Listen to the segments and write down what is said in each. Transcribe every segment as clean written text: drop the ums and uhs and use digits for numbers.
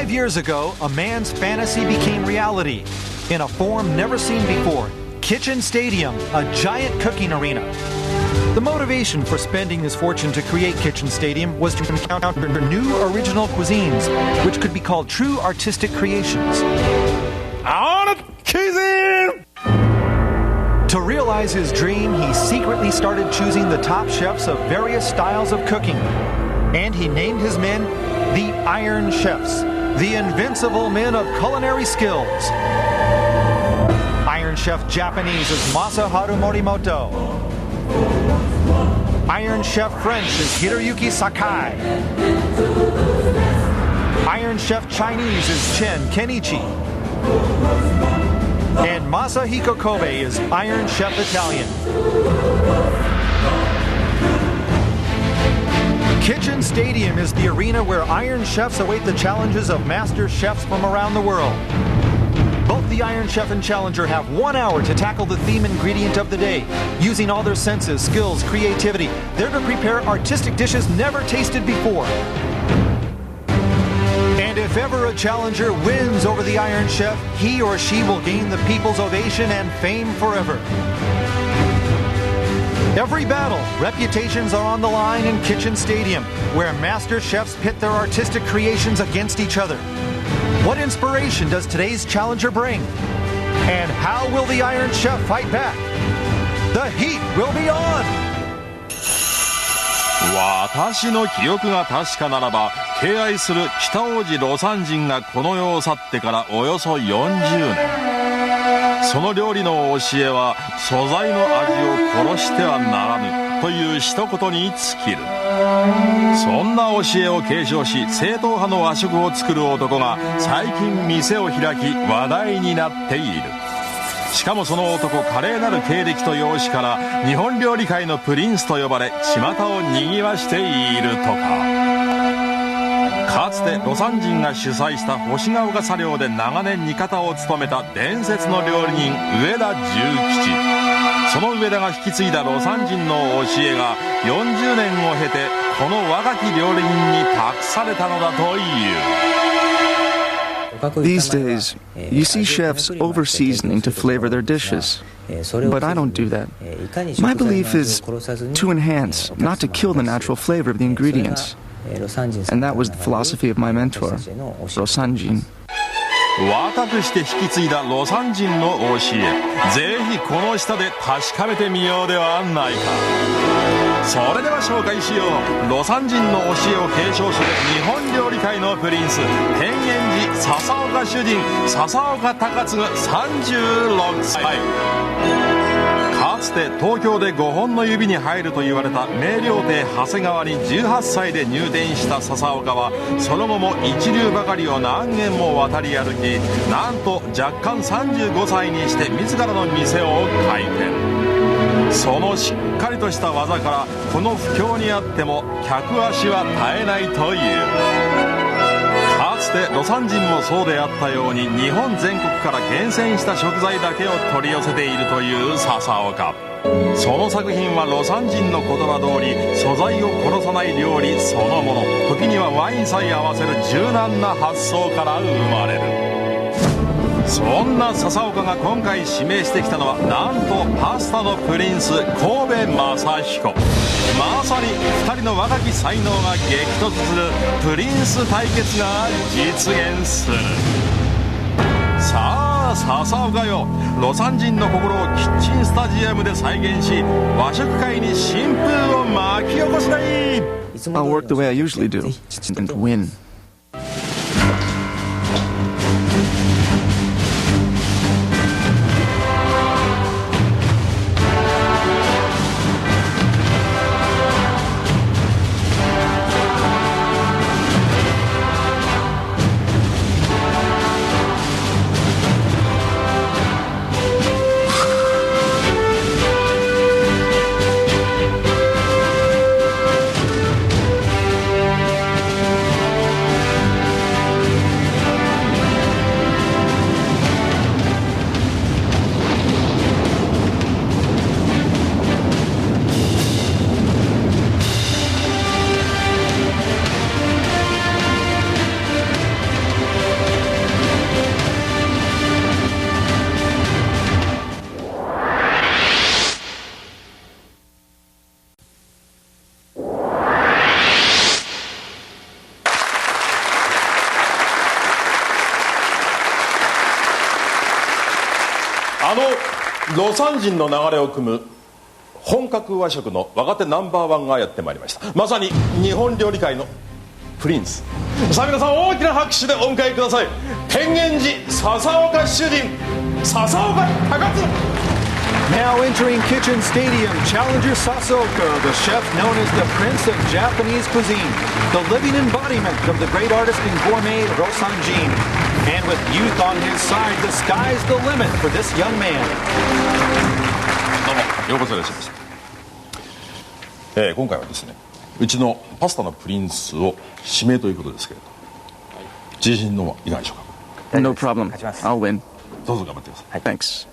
Years ago, a man's fantasy became reality in a form never seen before. Kitchen Stadium, a giant cooking arena. The motivation for spending his fortune to create Kitchen Stadium was to encounter new original cuisines, which could be called true artistic creations. To realize his dream, he secretly started choosing the top chefs of various styles of cooking. And he named his men the Iron Chefs, the invincible men of culinary skills. Iron Chef Japanese is Masaharu Morimoto. Iron Chef French is Hiroyuki Sakai. Iron Chef Chinese is Chen Kenichi. And Masahiko Kobe is Iron Chef Italian. Kitchen Stadium is the arena where Iron Chefs await the challenges of master chefs from around the world. Both the Iron Chef and Challenger have 1 hour to tackle the theme ingredient of the day. Using all their senses, skills, creativity, they're to prepare artistic dishes never tasted before. And if ever a challenger wins over the Iron Chef, he or she will gain the people's ovation and fame forever. Every battle, reputations are on the line in Kitchen Stadium, where master chefs pit their artistic creations against each other. What inspiration does today's challenger bring? And how will the Iron Chef fight back? The heat will be on! 私の記憶が確かならば、敬愛する北王子魯山人がこの世を去ってからおよそ40年。その料理の教えは、素材の味を殺してはならぬという一言に尽きる。そんな教えを継承し、正統派の和食を作る男が最近店を開き話題になっている。しかもその男、華麗なる経歴と容姿から日本料理界のプリンスと呼ばれ、巷を賑わしているとか。かつて魯山人が主催した星ヶ丘茶寮で長年味方を務めた伝説の料理人上田重吉。その上田が引き継いだ魯山人の教えが40年を経てこの若き料理人に託されたのだという。These days, you see chefs over-seasoning to flavor their dishes. But I don't do that. My belief is to enhance, not to kill the natural flavor of the ingredients. And that was the philosophy of my mentor, Rosanjin. 若くして引き継いだ魯山人の教え、ぜひこの舌で確かめてみようではないか。それでは紹介しよう。魯山人の教えを継承する日本料理界のプリンス、天元寺笹岡主人、笹岡高次36歳。かつて東京で5本の指に入ると言われた名料亭長谷川に18歳で入店した笹岡は、その後も一流ばかりを何軒も渡り歩き、なんと若干35歳にして自らの店を開店。そのしっかりとした技から、この不況にあっても客足は絶えないという。かつて魯山人もそうであったように、日本全国から厳選した食材だけを取り寄せているという笹岡。その作品は魯山人の言葉通り、素材を殺さない料理そのもの。時にはワインさえ合わせる柔軟な発想から生まれる。そんな笹岡が今回指名してきたのは、なんとパスタのプリンス神戸正彦。まさに2人の若き才能が激突するプリンス対決が実現する。さあ笹岡よ、魯山人の心をキッチンスタジアムで再現し、和食界に新風を巻き起こすがいい。 I'll work the way I usually do and win. ロサン人の流れを組む本格和食の若手ナンバーワンがやってまいりました。まさに日本料理界のプリンス。さあ皆さん大きな拍手でお迎えください。天元寺笹岡主人笹岡高津。Now entering Kitchen Stadium, challenger Sasooka, the chef known as the Prince of Japanese Cuisine, the living embodiment of the great artist and gourmet Rosanjin. And with youth on his side, the sky's the limit for this young man. どうもようこそいらっしゃいました。今回はですね、うちのパスタのプリンスを指名ということですけれど、自信のいかがでしょうか。No problem. I'll win. どうぞ頑張ってください。Thanks.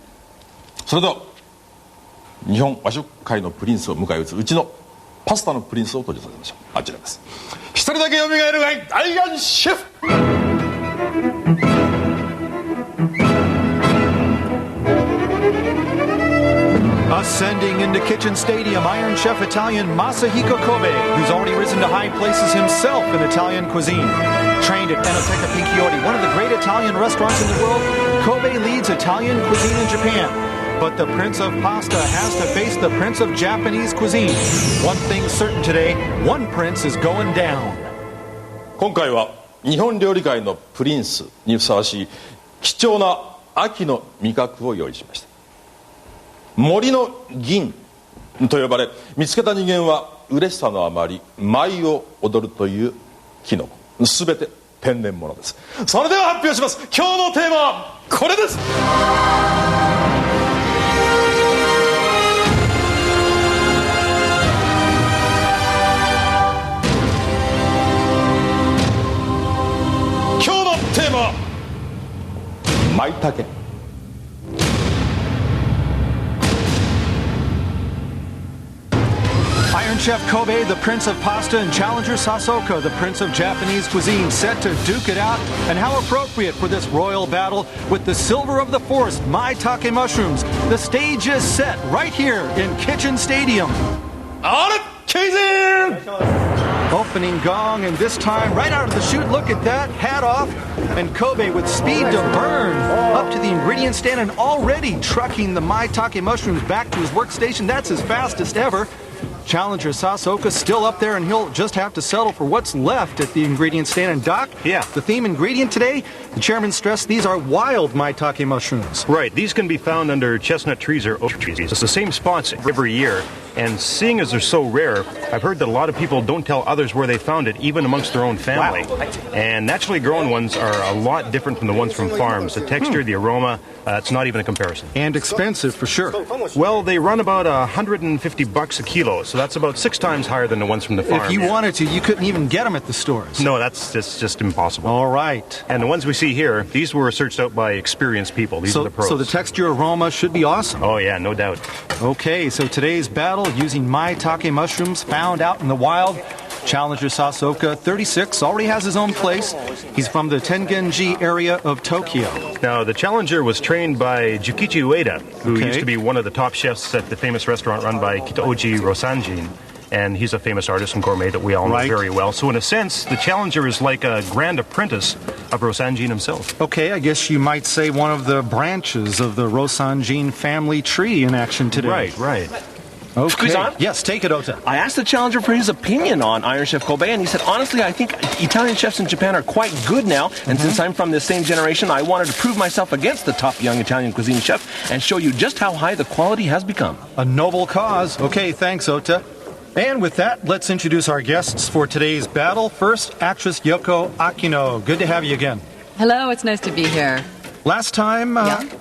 それでは日本和食界のプリンスを迎え撃つうちのパスタのプリンスを登場させましょう。あちらです。一人だけ蘇るがいアイアンシェフ。Ascending into Kitchen Stadium, Iron Chef Italian Masahiko Kobe, who's already risen to high places himself in Italian cuisine. Trained at Enoteca Pinchioti, one of the great Italian restaurants in the world, Kobe leads Italian cuisine in Japan. But the Prince of Pasta has to face the Prince of Japanese cuisine. One thing's certain today, one prince is going down. 今回は日本料理界のプリンスにふさわしい貴重な秋の味覚を用意しました。森の銀と呼ばれ、見つけた人間は嬉しさのあまり舞を踊るというキノコ、すべて天然物です。それでは発表します。今日のテーマはこれです。今日のテーマは舞茸。Iron Chef Kobe, the Prince of Pasta, and challenger Sasooka, the Prince of Japanese Cuisine, set to duke it out. And how appropriate for this royal battle with the silver of the forest, Maitake mushrooms. The stage is set right here in Kitchen Stadium. On it, Kazin! Opening gong, and this time right out of the chute, look at that, hat off, and Kobe with speed to burn up to the ingredient stand and already trucking the Maitake mushrooms back to his workstation. That's his fastest ever. Challenger Sasooka still up there, and he'll just have to settle for what's left at the ingredient stand. And Doc, yeah, the theme ingredient today, the chairman stressed these are wild Maitake mushrooms. Right, these can be found under chestnut trees or oak trees. It's the same spots every year. And seeing as they're so rare, I've heard that a lot of people don't tell others where they found it, even amongst their own family. Wow. And naturally grown ones are a lot different from the ones from farms. The texture, the aroma, it's not even a comparison. And expensive for sure. Well, they run about $150 a kilo, so that's about 6 times higher than the ones from the farm. If you wanted to, you couldn't even get them at the stores. No, that's just impossible. All right. And the ones we see here, these were searched out by experienced people. These are the pros. So the texture aroma should be awesome. Oh, yeah, no doubt. Okay, so today's battle using Maitake mushrooms found out in the wild. Challenger Sasooka, 36, already has his own place. He's from the Tengenji area of Tokyo. Now, the challenger was trained by Jukichi Ueda, who used to be one of the top chefs at the famous restaurant run by Kitaoji Rosanjin. And he's a famous artist and gourmet that we all know very well. So in a sense, the challenger is like a grand apprentice of Rosanjin himself. Okay, I guess you might say one of the branches of the Rosanjin family tree in action today. Right. Okay. Yes, take it, Ota. I asked the challenger for his opinion on Iron Chef Kobe, and he said, honestly, I think Italian chefs in Japan are quite good now, and since I'm from the same generation, I wanted to prove myself against the top young Italian cuisine chef and show you just how high the quality has become. A noble cause. Okay, thanks, Ota. And with that, let's introduce our guests for today's battle. First, actress Yoko Akino. Good to have you again. Hello, it's nice to be here. Last time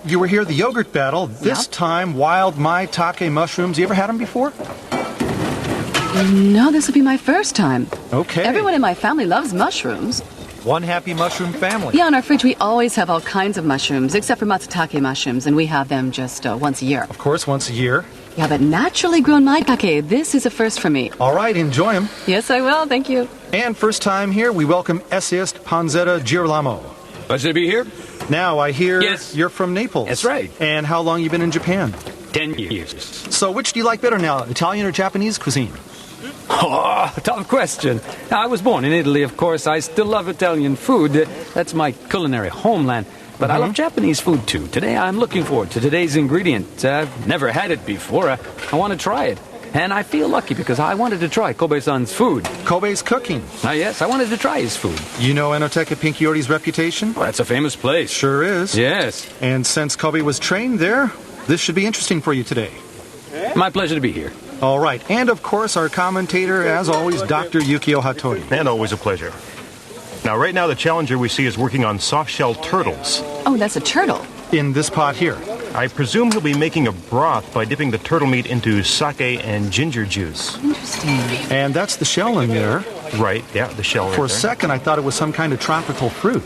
you were here, the yogurt battle. This time, wild Maitake mushrooms. You ever had them before? No, this will be my first time. Okay. Everyone in my family loves mushrooms. One happy mushroom family. Yeah, in our fridge we always have all kinds of mushrooms, except for matsutake mushrooms, and we have them just once a year. Of course, once a year. Yeah, but naturally grown maitake, this is a first for me. All right, enjoy them. Yes, I will. Thank you. And first time here, we welcome essayist Panzetta Girolamo. Pleasure to be here. Now, I hear Yes. you're from Naples. That's right. And how long you been in Japan? 10 years. So which do you like better now, Italian or Japanese cuisine? Oh, tough question. I was born in Italy, of course. I still love Italian food. That's my culinary homeland. but I love Japanese food too. Today I'm looking forward to today's ingredient. I've never had it before. I want to try it. And I feel lucky because I wanted to try Kobe-san's food. Kobe's cooking. Yes, I wanted to try his food. You know Enoteca Pinkyori's reputation? Well, that's a famous place. Sure is. Yes. And since Kobe was trained there, this should be interesting for you today. My pleasure to be here. All right. And, of course, our commentator, as always, Dr. Yukio Hattori. And always a pleasure. Now, right now, the challenger we see is working on soft-shell turtles. Oh, that's a turtle. In this pot here. I presume he'll be making a broth by dipping the turtle meat into sake and ginger juice. Interesting. And that's the shell in there. Right, yeah, the shell For right a second, I thought it was some kind of tropical fruit.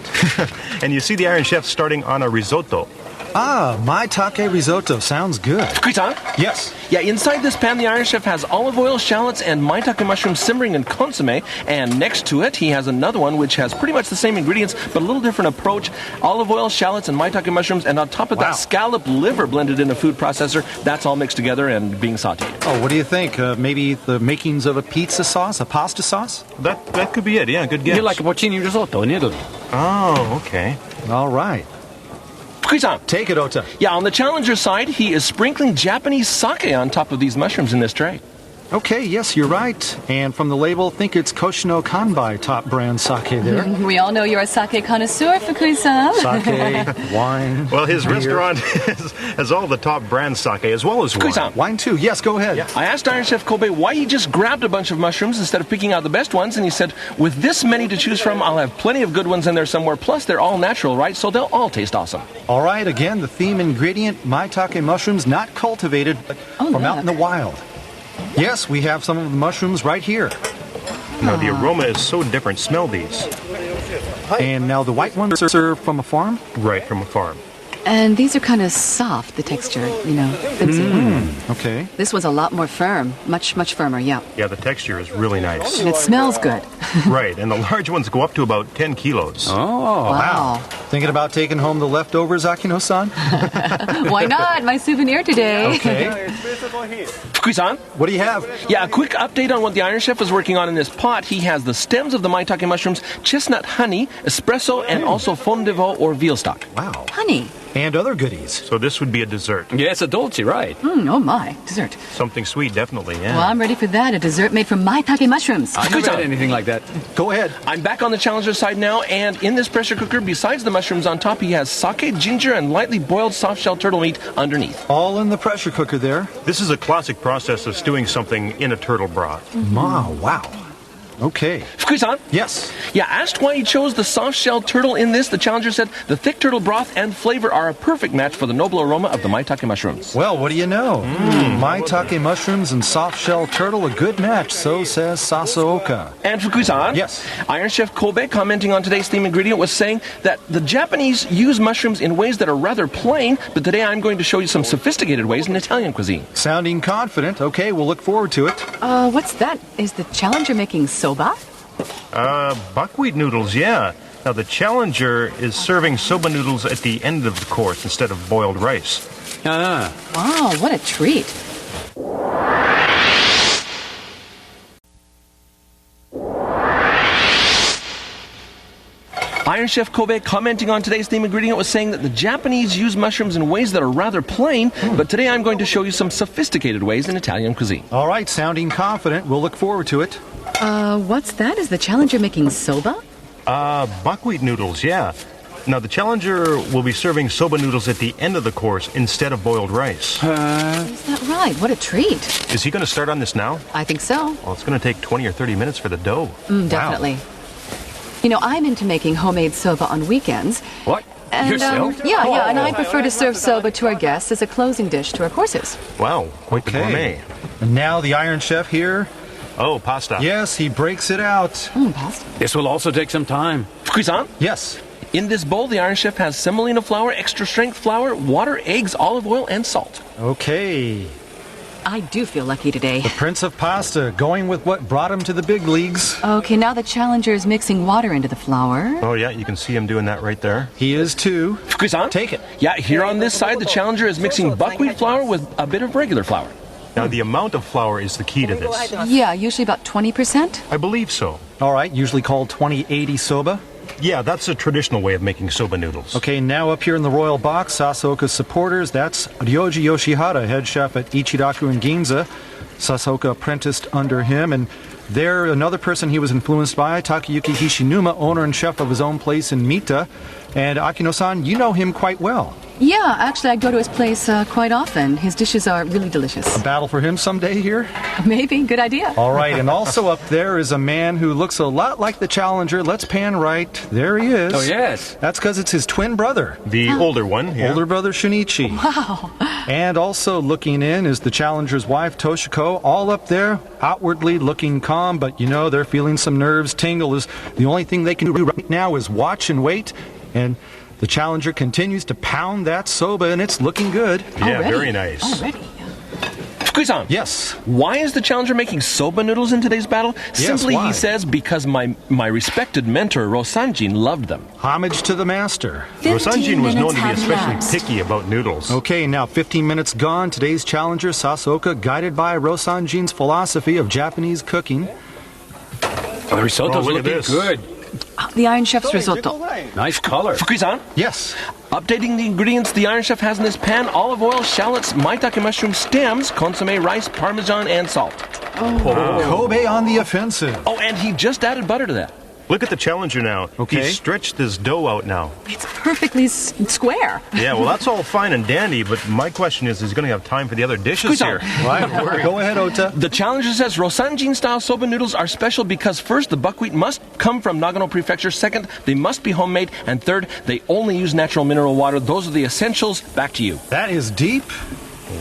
And you see the Iron Chef starting on a risotto. Ah, Maitake risotto. Sounds good. Fukui-san? Yes. Yeah, inside this pan, the Iron Chef has olive oil, shallots, and maitake mushrooms simmering in consomme. And next to it, he has another one which has pretty much the same ingredients, but a little different approach. Olive oil, shallots, and maitake mushrooms. And on top of that, scallop liver blended in a food processor. That's all mixed together and being sauteed. Oh, what do you think? Maybe the makings of a pizza sauce, a pasta sauce? That could be it, yeah, good guess. You like a porcini risotto in Italy. Oh, okay. All right. Fukui-san. Take it, Ota. Yeah, on the challenger side, he is sprinkling Japanese sake on top of these mushrooms in this tray. Okay, yes, you're right. And from the label, think it's Koshino Kanbai top brand sake there. We all know you're a sake connoisseur, Fukui-san. Sake, wine. Well, his beer. restaurant has all the top brand sake as well as wine. Fukui-san. Wine too. Yes, go ahead. I asked Iron Chef Kobe why he just grabbed a bunch of mushrooms instead of picking out the best ones, and he said, with this many to choose from, I'll have plenty of good ones in there somewhere, plus they're all natural, right? So they'll all taste awesome. All right, again, the theme ingredient, Maitake mushrooms, not cultivated, but from out in the wild. Yes, we have some of the mushrooms right here. No, the aroma is so different. Smell these. And now the white ones are served from a farm? Right, from a farm. And these are kind of soft, the texture, you know. Okay. This one's a lot more firm. Much, much firmer, yeah. Yeah, the texture is really nice. And it smells good. Right, and the large ones go up to about 10 kilos. Oh. Wow. Thinking about taking home the leftovers, Akino-san? Why not? My souvenir today. Okay. Fukui-san? What do you have? Yeah, a quick update on what the Iron Chef is working on in this pot. He has the stems of the maitake mushrooms, chestnut honey, espresso, and also fond de veau or veal stock. Wow. Honey. And other goodies. So this would be a dessert. Yeah, it's a dolce, right? Oh my, dessert. Something sweet, definitely, yeah. Well, I'm ready for that. A dessert made from maitake mushrooms. I've never had anything like that. Go ahead. I'm back on the challenger side now, and in this pressure cooker, besides the mushrooms on top, he has sake, ginger, and lightly boiled soft-shell turtle meat underneath. All in the pressure cooker there. This is a classic process of stewing something in a turtle broth. Wow. Okay. Fukui-san? Yes. Yeah, asked why he chose the soft-shell turtle in this, the challenger said the thick turtle broth and flavor are a perfect match for the noble aroma of the maitake mushrooms. Well, what do you know? Maitake mushrooms and soft-shell turtle, a good match, so says Sasaoka. And Fukui-san? Yes. Iron Chef Kobe, commenting on today's theme ingredient, was saying that the Japanese use mushrooms in ways that are rather plain, but today I'm going to show you some sophisticated ways in Italian cuisine. Sounding confident. Okay, we'll look forward to it. What's that? Is the challenger making soba? Buckwheat noodles, yeah. Now, the challenger is serving soba noodles at the end of the course instead of boiled rice. Ah. Wow, what a treat. Iron Chef Kobe, commenting on today's theme ingredient, was saying that the Japanese use mushrooms in ways that are rather plain, but today I'm going to show you some sophisticated ways in Italian cuisine. All right, sounding confident. We'll look forward to it. What's that? Is the challenger making soba? Buckwheat noodles, yeah. Now, the challenger will be serving soba noodles at the end of the course instead of boiled rice. Is that right? What a treat. Is he going to start on this now? I think so. Well, it's going to take 20 or 30 minutes for the dough. Definitely. You know, I'm into making homemade soba on weekends. What? And, Yourself? Yeah, and I prefer to serve soba to our guests as a closing dish to our courses. Wow, quite the gourmet. And now the Iron Chef here. Oh, pasta. Yes, he breaks it out. Pasta. This will also take some time. Fukui-san? Yes. In this bowl, the Iron Chef has semolina flour, extra strength flour, water, eggs, olive oil, and salt. Okay. I do feel lucky today. The Prince of Pasta, going with what brought him to the big leagues. Okay, now the challenger is mixing water into the flour. Oh, yeah, you can see him doing that right there. He is too. Fukui-san? Take it. Yeah, here on this side, the challenger is mixing buckwheat flour with a bit of regular flour. Now, the amount of flour is the key to this. Yeah, usually about 20%. I believe so. All right, usually called 2080 soba. Yeah, that's a traditional way of making soba noodles. Okay, now up here in the royal box, Sasaoka's supporters, that's Ryoji Yoshihara, head chef at Ichiraku in Ginza. Sasaoka apprenticed under him, and there another person he was influenced by, Takayuki Hishinuma, owner and chef of his own place in Mita. And Akino-san, you know him quite well. Yeah, actually, I go to his place quite often. His dishes are really delicious. A battle for him someday here? Maybe. Good idea. All right, and also up there is a man who looks a lot like the challenger. Let's pan right. There he is. Oh, yes. That's because it's his twin brother. The older one, yeah. Older brother Shunichi. Wow. And also looking in is the challenger's wife, Toshiko, all up there, outwardly looking calm, but you know, they're feeling some nerves tingle. Is the only thing they can do right now is watch and wait, and the challenger continues to pound that soba, and it's looking good. Yeah, Already? very nice. Already. Fukui-san. Yes. Why is the challenger making soba noodles in today's battle? Simply, why? he says, because my respected mentor, Rosanjin, loved them. Homage to the master. Rosanjin was known to be minutes have especially lapsed. picky about noodles. Okay, now 15 minutes gone. Today's challenger, Sasaoka, guided by Rosanjin's philosophy of Japanese cooking. The risotto's look at looking this. good. The Iron Chef's risotto. Nice color. Fukui-san, Yes. updating the ingredients the Iron Chef has in his pan: olive oil, shallots, maitake mushroom stems, consomme, rice, parmesan, and salt. Kobe on the offensive. Oh, and he just added butter to that. Look at the challenger now. Okay. He's stretched this dough out now. It's perfectly square. Yeah, well, that's all fine and dandy, but my question is he going to have time for the other dishes Fukui-san. here? Right. Go ahead, Ota. The challenger says Rosanjin-style soba noodles are special because first, the buckwheat must come from Nagano Prefecture. Second, they must be homemade. And third, they only use natural mineral water. Those are the essentials. Back to you. That is deep.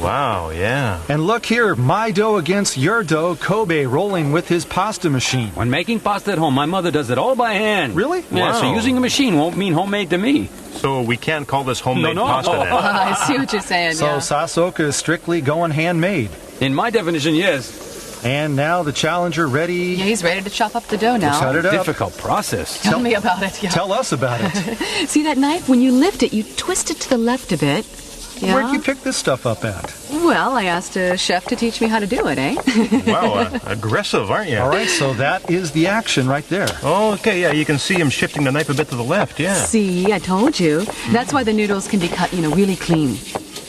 Wow, yeah. And look here, my dough against your dough, Kobe rolling with his pasta machine. When making pasta at home, my mother does it all by hand. Really? Yeah, so Wow. using a machine won't mean homemade to me. So we can't call this homemade No. pasta then? I see what you're saying. So yeah. Sasaoka is strictly going handmade. In my definition, yes. And now the challenger ready. Yeah, he's ready to chop up the dough now. Cut it up. Difficult process. Tell me about it. Yeah. Tell us about it. See that knife? When you lift it, you twist it to the left a bit. Yeah. Where'd you pick this stuff up at? Well, I asked a chef to teach me how to do it, eh? Wow, aggressive, aren't you? All right, so that is the action right there. Oh, okay, yeah, you can see him shifting the knife a bit to the left, yeah. See, I told you. That's why the noodles can be cut, really clean.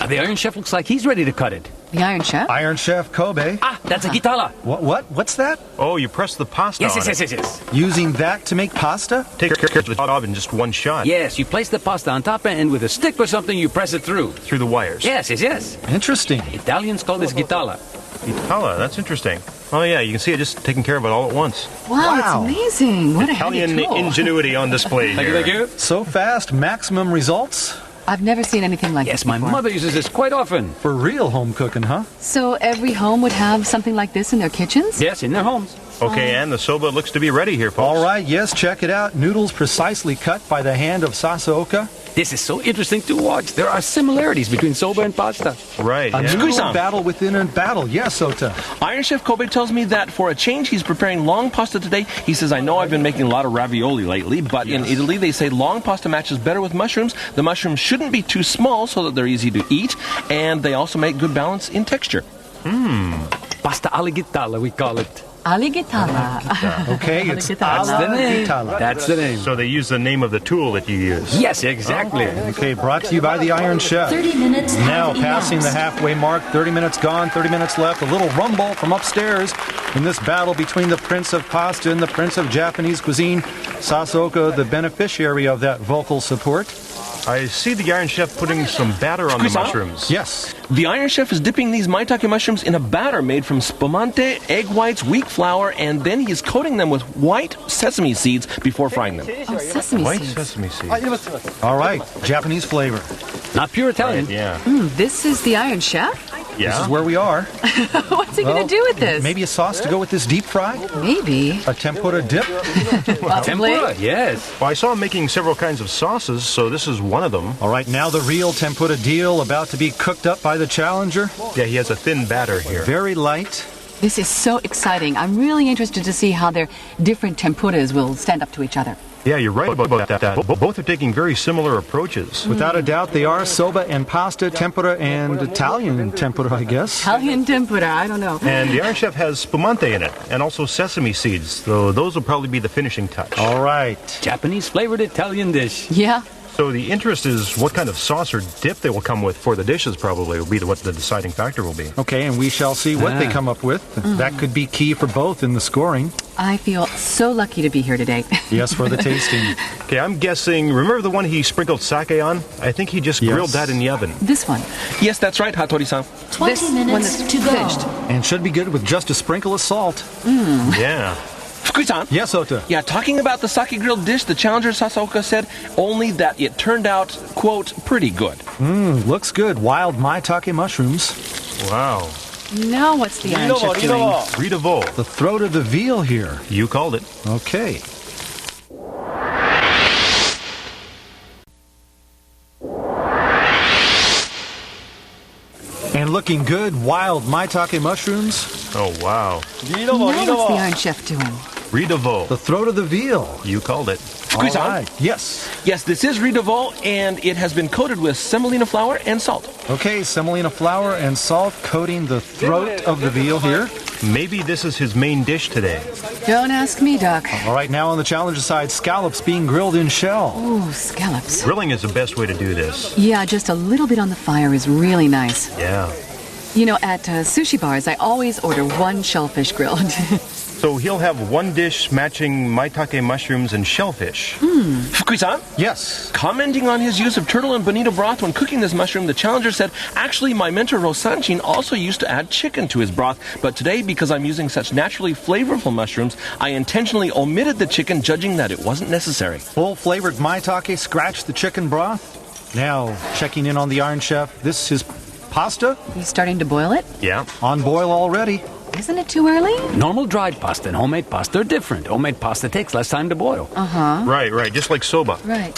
The Iron Chef looks like he's ready to cut it. The Iron Chef? Iron Chef Kobe. Ah, that's a gitala. What's that? Oh, you press the pasta Yes, on yes, it. yes, yes, yes. Using that to make pasta? Take care of the job in just one shot. Yes, you place the pasta on top and with a stick or something you press it through. Through the wires. Yes, yes, yes. Interesting. Italians call this gitala. Itala, that's interesting. Oh, yeah, you can see it just taking care of it all at once. Wow, it's amazing. What a Italian handy tool. ingenuity on display Thank you, here. thank you. So fast, maximum results? I've never seen anything like Yes, this my before. mother uses this quite often. For real home cooking, huh? So every home would have something like this in their kitchens? Yes, in their homes. Okay, and the soba looks to be ready here, folks. All right, yes, check it out. Noodles precisely cut by the hand of Sasaoka. This is so interesting to watch. There are similarities between soba and pasta. Right, A yeah. noodle Squeeze-on. battle within a battle. Yes, Ota. Iron Chef Kobe tells me that for a change, he's preparing long pasta today. He says, I know I've been making a lot of ravioli lately, but in Italy, they say long pasta matches better with mushrooms. The mushrooms shouldn't be too small so that they're easy to eat, and they also make good balance in texture. Pasta alla gitala, we call it. Alligatala. Okay, it's That's the name. Gitala. That's the name. So they use the name of the tool that you use. Yes, exactly. Okay, brought to you by the Iron Chef. 30 minutes Now have passing the elapsed. halfway mark, 30 minutes gone, 30 minutes left. A little rumble from upstairs in this battle between the Prince of Pasta and the Prince of Japanese Cuisine. Sasaoka, the beneficiary of that vocal support. I see the Iron Chef putting some batter on the Squeeze out. mushrooms. Yes. The Iron Chef is dipping these maitake mushrooms in a batter made from spumante, egg whites, wheat flour, and then he's coating them with white sesame seeds before frying them. Oh, sesame White seeds. sesame seeds. All right, Japanese flavor. Not pure Italian. Yeah. This is the Iron Chef? This Yeah. is where we are. What's he going to do with this? Maybe a sauce to go with this deep fry? Maybe. A tempura dip? Possibly. Tempura, yes. Well, I saw him making several kinds of sauces, so this is one of them. All right, now the real tempura deal about to be cooked up by the challenger. Yeah, he has a thin batter here. Very light. This is so exciting. I'm really interested to see how their different tempuras will stand up to each other. Yeah, you're right about that. Both are taking very similar approaches. Without a doubt, they are soba and pasta, tempura, and Italian tempura, I guess. Italian tempura, I don't know. And the Iron Chef has spumante in it, and also sesame seeds, though those will probably be the finishing touch. All right. Japanese flavored Italian dish. Yeah. So the interest is what kind of sauce or dip they will come with for the dishes probably will be what the deciding factor will be. Okay, and we shall see what they come up with. That could be key for both in the scoring. I feel so lucky to be here today. Yes, for the tasting. Okay, I'm guessing, remember the one he sprinkled sake on? I think he just grilled that in the oven. This one. Yes, that's right, Hattori-san. 20 minutes to go. Finished. And should be good with just a sprinkle of salt. Yeah. Fukui-san. Yes, Ota. Yeah, talking about the sake grilled dish, the challenger Sasaoka said only that it turned out, quote, pretty good. Looks good. Wild Maitake mushrooms. Wow. Now what's the Iron Chef doing? Rita Vol. The throat of the veal here. You called it. Okay. And looking good, wild Maitake mushrooms. Oh, wow. Now what's the Iron Chef doing? Rita Vol. The throat of the veal. You called it. Fukui-san. All right. Yes. Yes, this is Ridavol, and it has been coated with semolina flour and salt. Okay, semolina flour and salt coating the throat of the veal here. Maybe this is his main dish today. Don't ask me, Doc. All right, now on the challenger side, scallops being grilled in shell. Ooh, scallops. Grilling is the best way to do this. Yeah, just a little bit on the fire is really nice. Yeah. You know, at sushi bars, I always order one shellfish grilled. So he'll have one dish matching maitake mushrooms and shellfish. Fukui-san, Yes. commenting on his use of turtle and bonito broth when cooking this mushroom, the challenger said, actually, my mentor Rosanchin also used to add chicken to his broth, but today, because I'm using such naturally flavorful mushrooms, I intentionally omitted the chicken, judging that it wasn't necessary. Full flavored maitake, scratch the chicken broth. Now, checking in on the Iron Chef. This is pasta You starting to boil it? Yeah. on boil already. Isn't it too early? Normal dried pasta and homemade pasta are different. Homemade pasta takes less time to boil. Right. Just like soba. Right.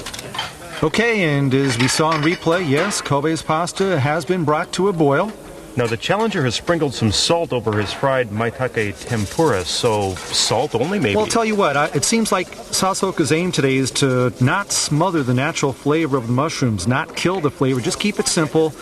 Okay, and as we saw in replay, yes, Kobe's pasta has been brought to a boil. Now, the challenger has sprinkled some salt over his fried maitake tempura, so salt only maybe. Well, I'll tell you what, it seems like Sasaoka's aim today is to not smother the natural flavor of the mushrooms, not kill the flavor, just keep it simple.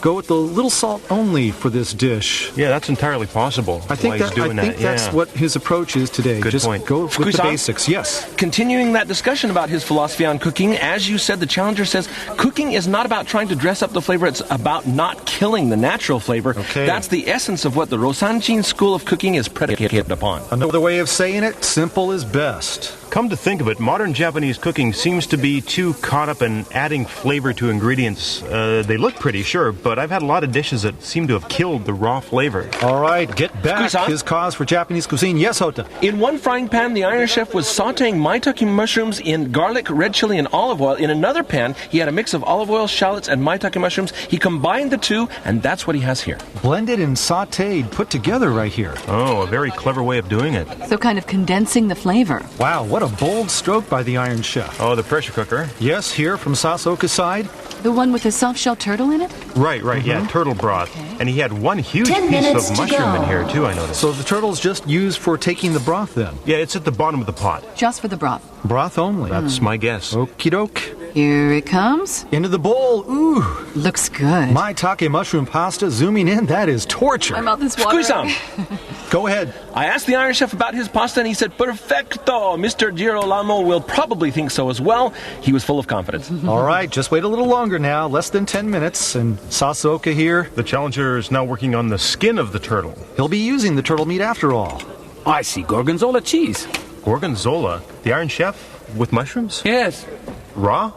Go with the little salt only for this dish. Yeah, that's entirely possible. I think that's what his approach is today. Good just point. go with the Fukui-san? basics. Yes. Continuing that discussion about his philosophy on cooking, as you said, the challenger says cooking is not about trying to dress up the flavor, it's about not killing the natural flavor. Okay. That's the essence of what the Rosanchin school of cooking is predicated upon. Another way of saying it, simple is best. Come to think of it, modern Japanese cooking seems to be too caught up in adding flavor to ingredients. They look pretty, sure, but I've had a lot of dishes that seem to have killed the raw flavor. All right, get back Fukui-san? his cause for Japanese cuisine. Yes, Hota. In one frying pan, the Iron Chef was sautéing maitake mushrooms in garlic, red chili, and olive oil. In another pan, he had a mix of olive oil, shallots, and maitake mushrooms. He combined the two, and that's what he has here. Blended and sautéed, put together right here. Oh, a very clever way of doing it. So kind of condensing the flavor. Wow, what a bold stroke by the Iron Chef. Oh, the pressure cooker. Yes, here from Sasaoka's side. The one with the soft-shell turtle in it? Right, yeah, turtle broth. Okay. And he had one huge 10 piece minutes of to mushroom go. in here, too, I noticed. So the turtle's just used for taking the broth then. Yeah, it's at the bottom of the pot. Just for the broth. Broth only. That's my guess. Okie doke. Here it comes. Into the bowl. Ooh, Looks good. Maitake mushroom pasta. Zooming in, that is torture. My mouth is watering. Fukui-san, Go ahead. I asked the Iron Chef about his pasta, and he said, perfecto. Mr. Girolamo will probably think so as well. He was full of confidence. All right, just wait a little longer now. Less than 10 minutes. And Sasaoka here, The challenger is now working on the skin of the turtle. he'll be using the turtle meat after all. I see gorgonzola cheese. Gorgonzola. The Iron Chef with mushrooms? Yes, Raw?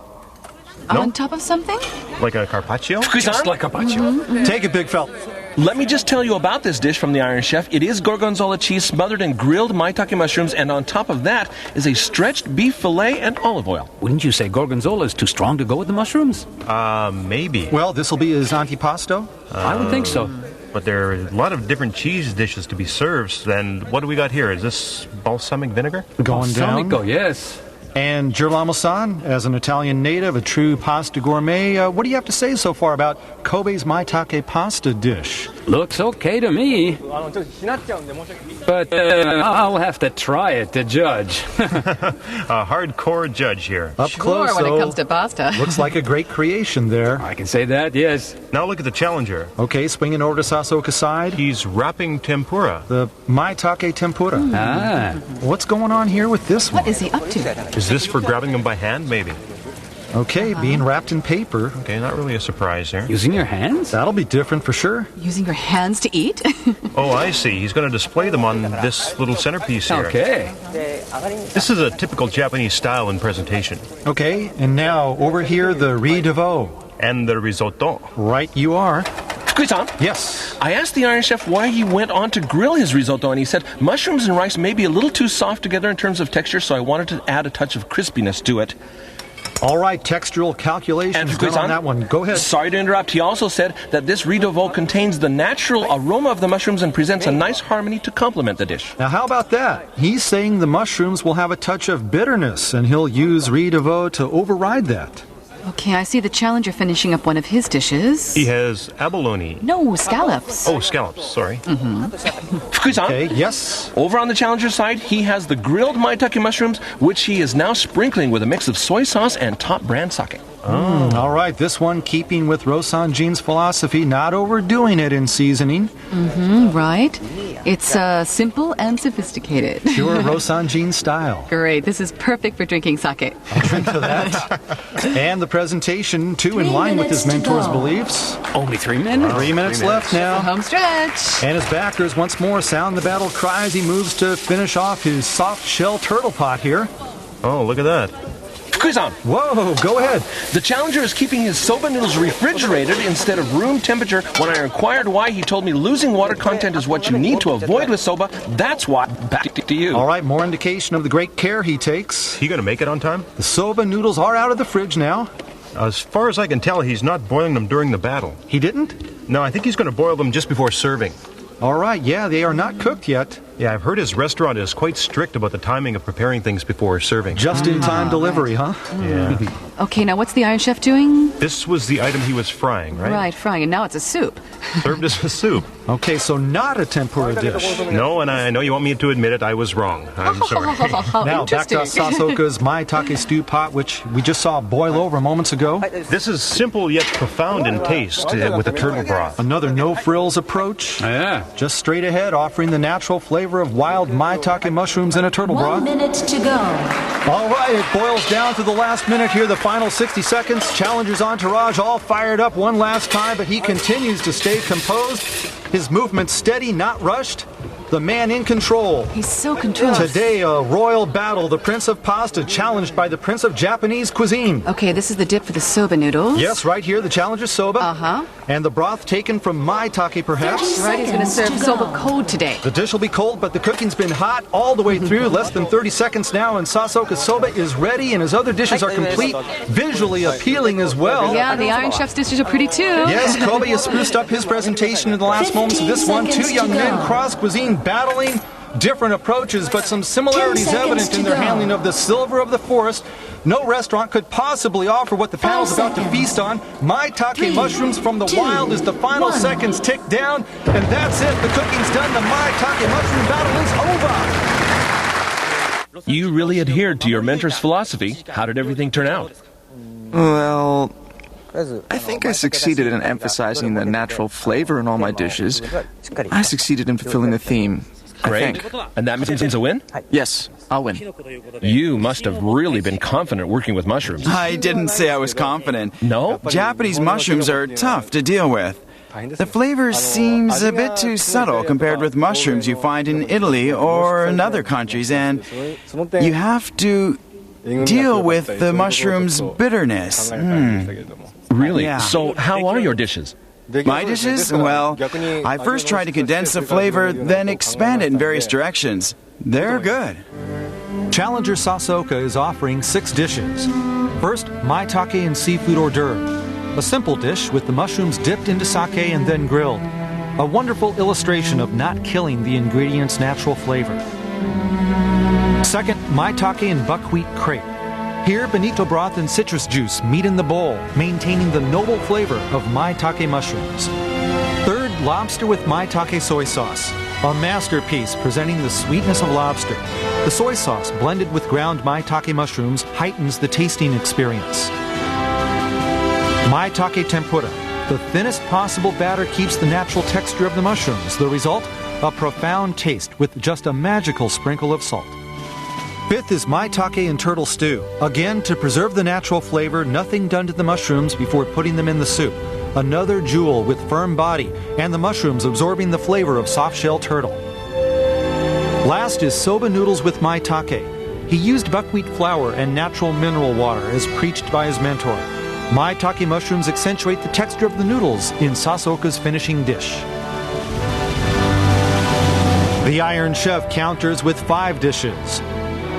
No? On top of something? Like a carpaccio? Fukui-san, just like carpaccio. Take it, big fella. let me just tell you about this dish from the Iron Chef. It is gorgonzola cheese smothered in grilled maitake mushrooms, and on top of that is a stretched beef fillet and olive oil. Wouldn't you say gorgonzola is too strong to go with the mushrooms? Maybe. Well, this will be his antipasto. I would think so. But there are a lot of different cheese dishes to be served. Then what do we got here? Is this balsamic vinegar? Going down. Balsamico, yes. And Girolamo-san, as an Italian native, a true pasta gourmet, what do you have to say so far about Kobe's Maitake pasta dish? Looks okay to me. But I'll have to try it to judge. A hardcore judge here. Up close, when though. it comes to pasta. Looks like a great creation there. I can say that, yes. Now look at the challenger. Okay, swinging over to Sasoka's side. He's wrapping tempura. The Maitake tempura. Ah. What's going on here with this one? What is he up to? Is this for grabbing them by hand, maybe? Okay, being wrapped in paper. Okay, not really a surprise there. Using your hands? That'll be different for sure. Using your hands to eat? Oh, I see. He's going to display them on this little centerpiece here. Okay. This is a typical Japanese style in presentation. Okay, and now over here, the riz de veau. And the risotto. Right you are. Fukui-san, Yes. I asked the Iron Chef why he went on to grill his risotto, and he said mushrooms and rice may be a little too soft together in terms of texture, so I wanted to add a touch of crispiness to it. All right, textural calculations And done Fukui-san, on that one. Go ahead. Sorry to interrupt. He also said that this riz de veau contains the natural aroma of the mushrooms and presents a nice harmony to complement the dish. Now, how about that? He's saying the mushrooms will have a touch of bitterness, and he'll use riz de veau to override that. Okay, I see the challenger finishing up one of his dishes. He has abalone. No, scallops. Oh, scallops, sorry. Fukui-san, Okay, yes. over on the challenger side, he has the grilled maitake mushrooms, which he is now sprinkling with a mix of soy sauce and top brand sake. All right, this one keeping with Rosanjin's philosophy, not overdoing it in seasoning. Right. It's simple and sophisticated. Pure Rosanjin style. Great. This is perfect for drinking sake. Drink to that. And the presentation, too, in 3 line with his minutes to mentor's go. beliefs. Only 3 minutes? 3 minutes left now. Home stretch. And his backers once more sound the battle cry as he moves to finish off his soft shell turtle pot here. Oh, look at that. Fukui-san, Whoa, go ahead. the challenger is keeping his soba noodles refrigerated instead of room temperature. When I inquired why, he told me losing water content is what you need to avoid with soba. That's why. Back to you. All right, more indication of the great care he takes. He going to make it on time? The soba noodles are out of the fridge now. As far as I can tell, he's not boiling them during the battle. He didn't? No, I think he's going to boil them just before serving. All right, yeah, they are not cooked yet. Yeah, I've heard his restaurant is quite strict about the timing of preparing things before serving. Just-in-time delivery, huh? Yeah. Okay, now what's the Iron Chef doing? This was the item he was frying, right? Right, frying, and now it's a soup. Served as a soup. Okay, so not a tempura dish. No, and I know you want me to admit it, I was wrong. I'm sorry. Now, back to Interesting. Sasoka's Maitake stew pot, which we just saw boil over moments ago. This is simple yet profound in taste with the turtle broth. Another no-frills approach. Yeah. Just straight ahead, offering the natural flavor of wild Maitake mushrooms in a turtle 1 broth. minute to go. All right, it boils down to the last minute here, the final 60 seconds. Challenger's entourage all fired up one last time, but he continues to stay composed. His movement steady, not rushed. The man in control. He's so controlled. Today, a royal battle. The Prince of Pasta challenged by the Prince of Japanese cuisine. Okay, this is the dip for the soba noodles. Yes, right here, the challenger's soba. Uh-huh. And the broth taken from Maitake, perhaps. Right, he's going to serve Seconds to soba go. cold today. The dish will be cold, but the cooking's been hot all the way through. Less than 30 seconds now, and Sasoka's soba is ready, and his other dishes are complete, visually appealing as well. Yeah, the Iron Chef's dishes are pretty too. Yes, Kobe has spruced up his presentation in the last moments of this one. 2 young men, cross-cuisine, battling different approaches, but some similarities 10 seconds evident in to their go. handling of the silver of the forest. No restaurant could possibly offer what the panel's about to feast on. Maitake 3, mushrooms from the 2, wild as the final 1. seconds tick down. And that's it. The cooking's done. The Maitake mushroom battle is over. You really adhered to your mentor's philosophy. How did everything turn out? Well, I think I succeeded in emphasizing the natural flavor in all my dishes. I succeeded in fulfilling the theme. I Great. think. And that means a win? Yes, I'll win. You must have really been confident working with mushrooms. I didn't say I was confident. No? Japanese mushrooms are tough to deal with. The flavor seems a bit too subtle compared with mushrooms you find in Italy or in other countries, and you have to deal with the mushroom's bitterness. Really? Yeah. So how are your dishes? My dishes? Well, I first try to condense the flavor, then expand it in various directions. They're good. Challenger Sasoka is offering 6 dishes. First, Maitake and seafood hors d'oeuvre. A simple dish with the mushrooms dipped into sake and then grilled. A wonderful illustration of not killing the ingredient's natural flavor. Second, Maitake and buckwheat crepe. Here, bonito broth and citrus juice meet in the bowl, maintaining the noble flavor of Maitake mushrooms. Third, lobster with maitake soy sauce, a masterpiece presenting the sweetness of lobster. The soy sauce, blended with ground maitake mushrooms, heightens the tasting experience. Maitake tempura. The thinnest possible batter keeps the natural texture of the mushrooms. The result? A profound taste with just a magical sprinkle of salt. Fifth is maitake and turtle stew. Again, to preserve the natural flavor, nothing done to the mushrooms before putting them in the soup. Another jewel with firm body, and the mushrooms absorbing the flavor of soft-shell turtle. Last is soba noodles with maitake. He used buckwheat flour and natural mineral water as preached by his mentor. Maitake mushrooms accentuate the texture of the noodles in Sasaoka's finishing dish. The Iron Chef counters with 5 dishes.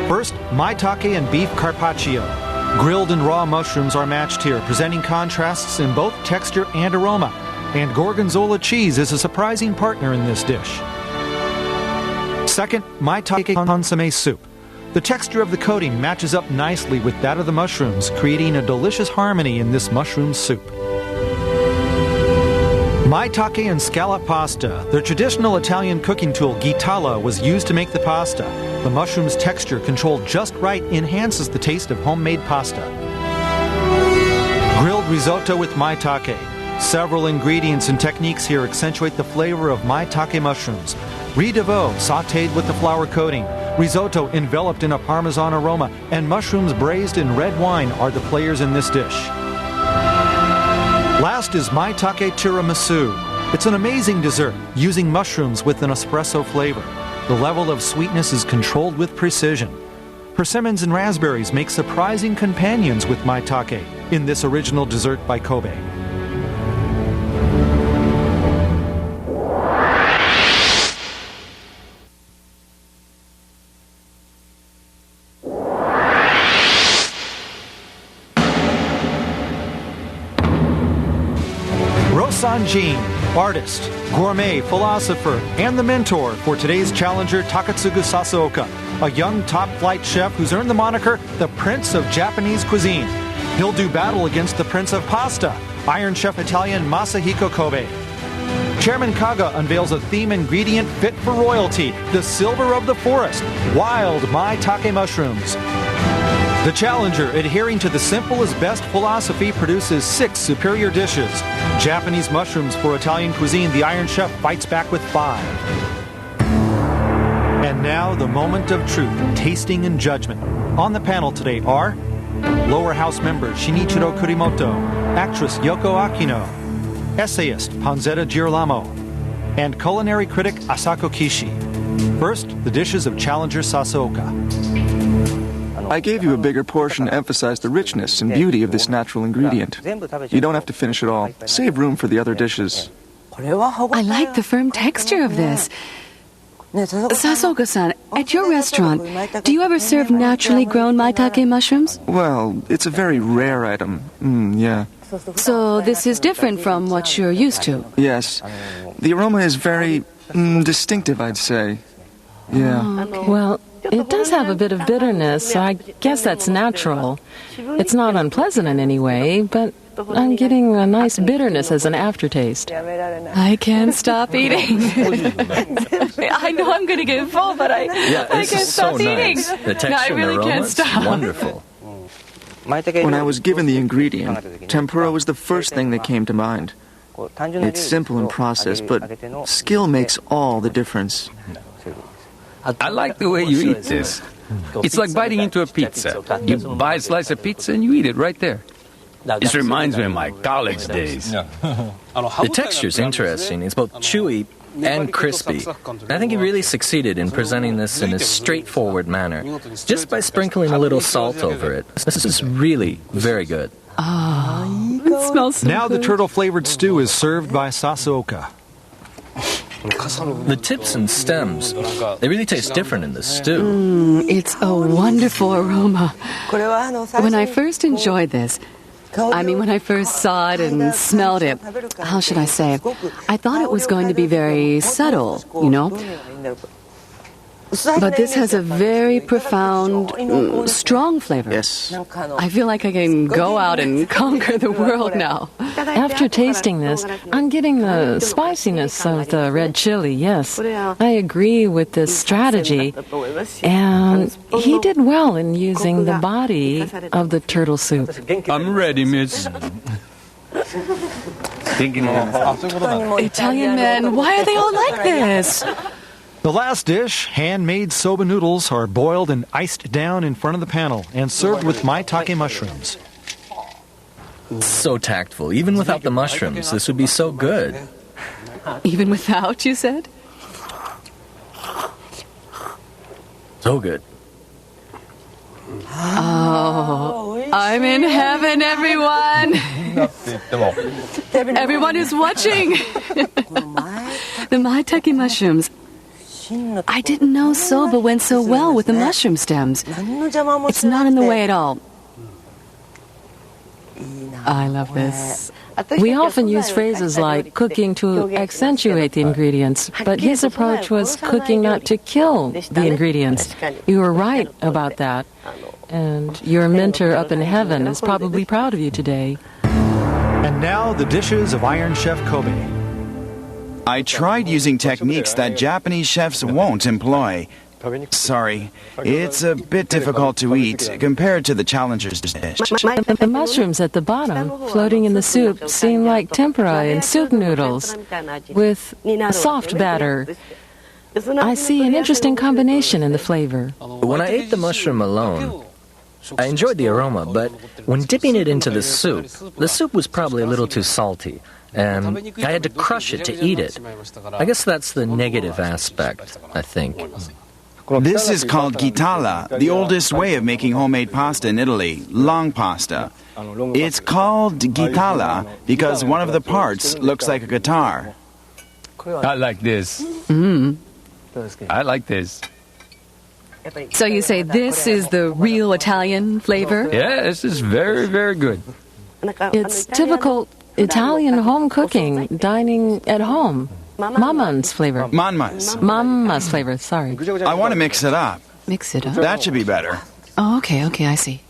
First, maitake and beef carpaccio. Grilled and raw mushrooms are matched here, presenting contrasts in both texture and aroma. And gorgonzola cheese is a surprising partner in this dish. Second, maitake consommé soup. The texture of the coating matches up nicely with that of the mushrooms, creating a delicious harmony in this mushroom soup. Maitake and scallop pasta. The traditional Italian cooking tool guitalla was used to make the pasta. The mushroom's texture, controlled just right, enhances the taste of homemade pasta. Grilled risotto with maitake. Several ingredients and techniques here accentuate the flavor of maitake mushrooms. Riz de veau sautéed with the flour coating. Risotto enveloped in a parmesan aroma, and mushrooms braised in red wine are the players in this dish. Last is maitake tiramisu. It's an amazing dessert, using mushrooms with an espresso flavor. The level of sweetness is controlled with precision. Persimmons and raspberries make surprising companions with maitake in this original dessert by Kobe. Rosanjin, artist, gourmet, philosopher, and the mentor for today's challenger Takatsugu Sasaoka, a young top-flight chef who's earned the moniker the Prince of Japanese Cuisine. He'll do battle against the Prince of Pasta, Iron Chef Italian Masahiko Kobe. Chairman Kaga unveils a theme ingredient fit for royalty, the silver of the forest, wild maitake mushrooms. The challenger, adhering to the simple is best philosophy, produces 6 superior dishes. Japanese mushrooms for Italian cuisine, the Iron Chef fights back with 5. And now, the moment of truth, tasting and judgment. On the panel today are Lower House member Shinichiro Kurimoto, actress Yoko Akino, essayist Panzetta Girolamo, and culinary critic Asako Kishi. First, the dishes of challenger Sasaoka. I gave you a bigger portion to emphasize the richness and beauty of this natural ingredient. You don't have to finish it all. Save room for the other dishes. I like the firm texture of this. Sasaoka-san, at your restaurant, do you ever serve naturally grown maitake mushrooms? Well, it's a very rare item. Yeah. So this is different from what you're used to? Yes. The aroma is very distinctive, I'd say. Yeah. Okay. Well, it does have a bit of bitterness, so I guess that's natural. It's not unpleasant in any way, but I'm getting a nice bitterness as an aftertaste. I can't stop eating. I know I'm going to get full, but I can't stop eating. Nice. The texture I really and aroma, can't stop. it's wonderful. When I was given the ingredient, tempura was the first thing that came to mind. It's simple in process, but skill makes all the difference. I like the way you eat this. It's like biting into a pizza. You buy a slice of pizza and you eat it right there. This reminds me of my college days. The texture's interesting. It's both chewy and crispy. And I think he really succeeded in presenting this in a straightforward manner, just by sprinkling a little salt over it. This is really very good. Oh, it smells so Now good. the turtle-flavored stew is served by Sasaoka. The tips and stems, they really taste different in the stew. It's a wonderful aroma. When I first enjoyed this, when I first saw it and smelled it, how should I say? I thought it was going to be very subtle, But this has a very profound, strong flavor. Yes. I feel like I can go out and conquer the world now. After tasting this, I'm getting the spiciness of the red chili, yes. I agree with this strategy. And he did well in using the body of the turtle soup. I'm ready, miss. Italian men, why are they all like this? The last dish, handmade soba noodles, are boiled and iced down in front of the panel and served with maitake mushrooms. So tactful. Even without the mushrooms, this would be so good. Even without, you said? So good. Oh, I'm in heaven, everyone. Everyone is watching. The maitake mushrooms. I didn't know soba went so well with the mushroom stems. It's not in the way at all. I love this. We often use phrases like cooking to accentuate the ingredients, but his approach was cooking not to kill the ingredients. You were right about that. And your mentor up in heaven is probably proud of you today. And now the dishes of Iron Chef Kobe. I tried using techniques that Japanese chefs won't employ. Sorry, it's a bit difficult to eat compared to the Challenger's dish. The mushrooms at the bottom, floating in the soup, seem like tempura in soup noodles with a soft batter. I see an interesting combination in the flavor. When I ate the mushroom alone, I enjoyed the aroma, but when dipping it into the soup was probably a little too salty, and I had to crush it to eat it. I guess that's the negative aspect, I think. This is called gitala, the oldest way of making homemade pasta in Italy, long pasta. It's called gitala because one of the parts looks like a guitar. I like this. I like this. So you say this is the real Italian flavor? Yeah, this is very, very good. It's typical Italian home cooking, dining at home. Mama's flavor. Mama's flavor, sorry. I want to mix it up. Mix it up? That should be better. Oh, okay, I see.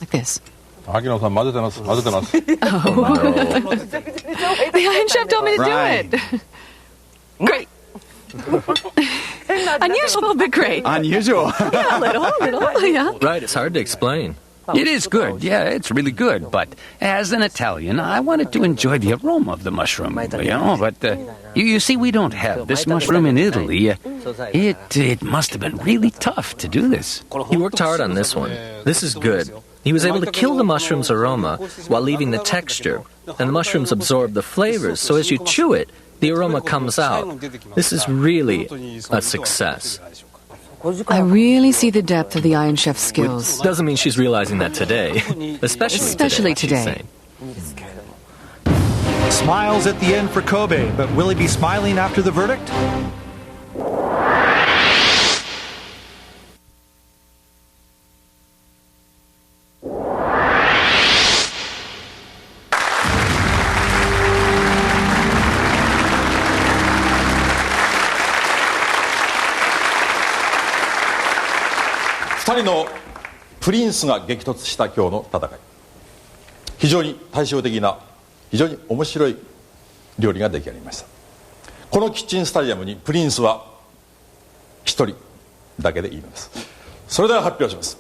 Like this. Oh. The Iron Chef told me to do it. Great. Unusual, but great. Unusual. Yeah, a little, yeah. Right, it's hard to explain. It is good, yeah, it's really good. But as an Italian, I wanted to enjoy the aroma of the mushroom, But you see, we don't have this mushroom in Italy. It must have been really tough to do this. He worked hard on this one. This is good. He was able to kill the mushroom's aroma while leaving the texture, and the mushrooms absorb the flavors, so as you chew it, the aroma comes out. This is really a success. I really see the depth of the Iron Chef's skills. Doesn't mean she's realizing that today. Especially today. Smiles at the end for Kobe, but will he be smiling after the verdict?2人のプリンスが激突した今日の戦い、非常に対照的な非常に面白い料理が出来上がりました。このキッチンスタジアムにプリンスは一人だけでいいのです。それでは発表します。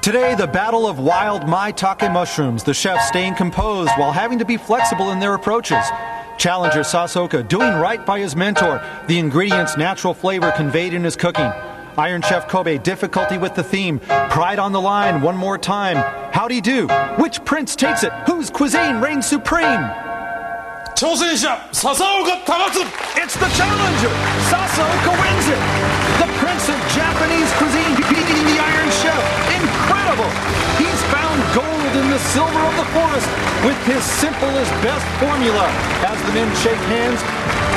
Today, the battle of wild maitake mushrooms, the chefs staying composed while having to be flexible in their approaches. Challenger Sasoka doing right by his mentor, the ingredients' natural flavor conveyed in his cooking. Iron Chef Kobe, difficulty with the theme. Pride on the line one more time. How'd he do? Which prince takes it? Whose cuisine reigns supreme? 挑戦者笹岡高津 It's the challenger! Sasoka wins it! The prince of Japanese cuisine beating the Iron Chef. Incredible! He's found gold in the silver of the forest with his simple as best formula. As the men shake hands,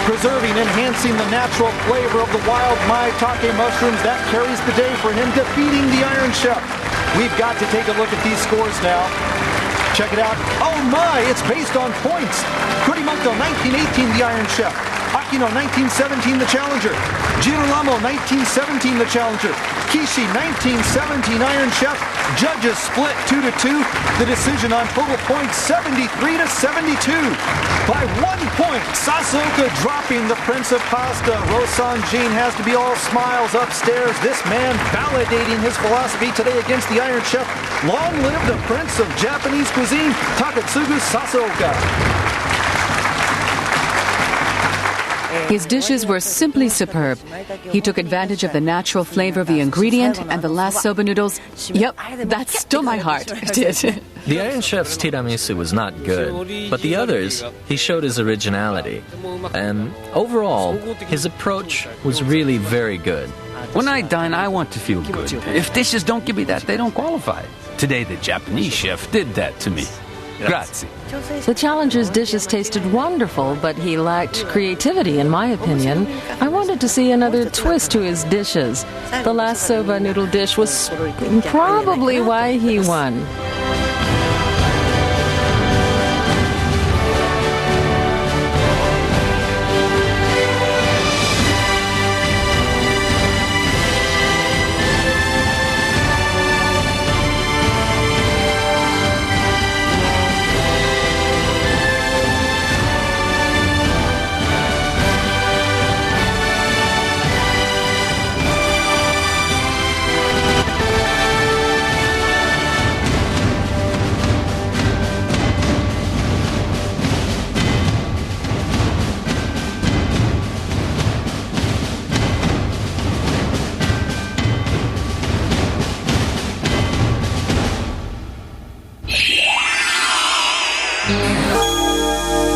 preserving, enhancing the natural flavor of the wild maitake mushrooms, that carries the day for him, defeating the Iron Chef. We've got to take a look at these scores now. Check it out. Oh my, it's based on points. Kurimonto 1918, the Iron Chef. Makino, 1917, the challenger. Girolamo, 1917, the challenger. Kishi, 1917, Iron Chef. Judges split 2-2. The decision on total points, 73-72. By 1 point, Sasoka dropping the Prince of Pasta. Rosanjin has to be all smiles upstairs. This man validating his philosophy today against the Iron Chef. Long live the Prince of Japanese cuisine, Takatsugu Sasoka. His dishes were simply superb. He took advantage of the natural flavor of the ingredient, and the last soba noodles, yep, that stole my heart. It did. The Iron Chef's tiramisu was not good, but the others, he showed his originality. And overall, his approach was really very good. When I dine, I want to feel good. If dishes don't give me that, they don't qualify. Today, the Japanese chef did that to me. Grazie. The challenger's dishes tasted wonderful, but he lacked creativity, in my opinion. I wanted to see another twist to his dishes. The last soba noodle dish was probably why he won.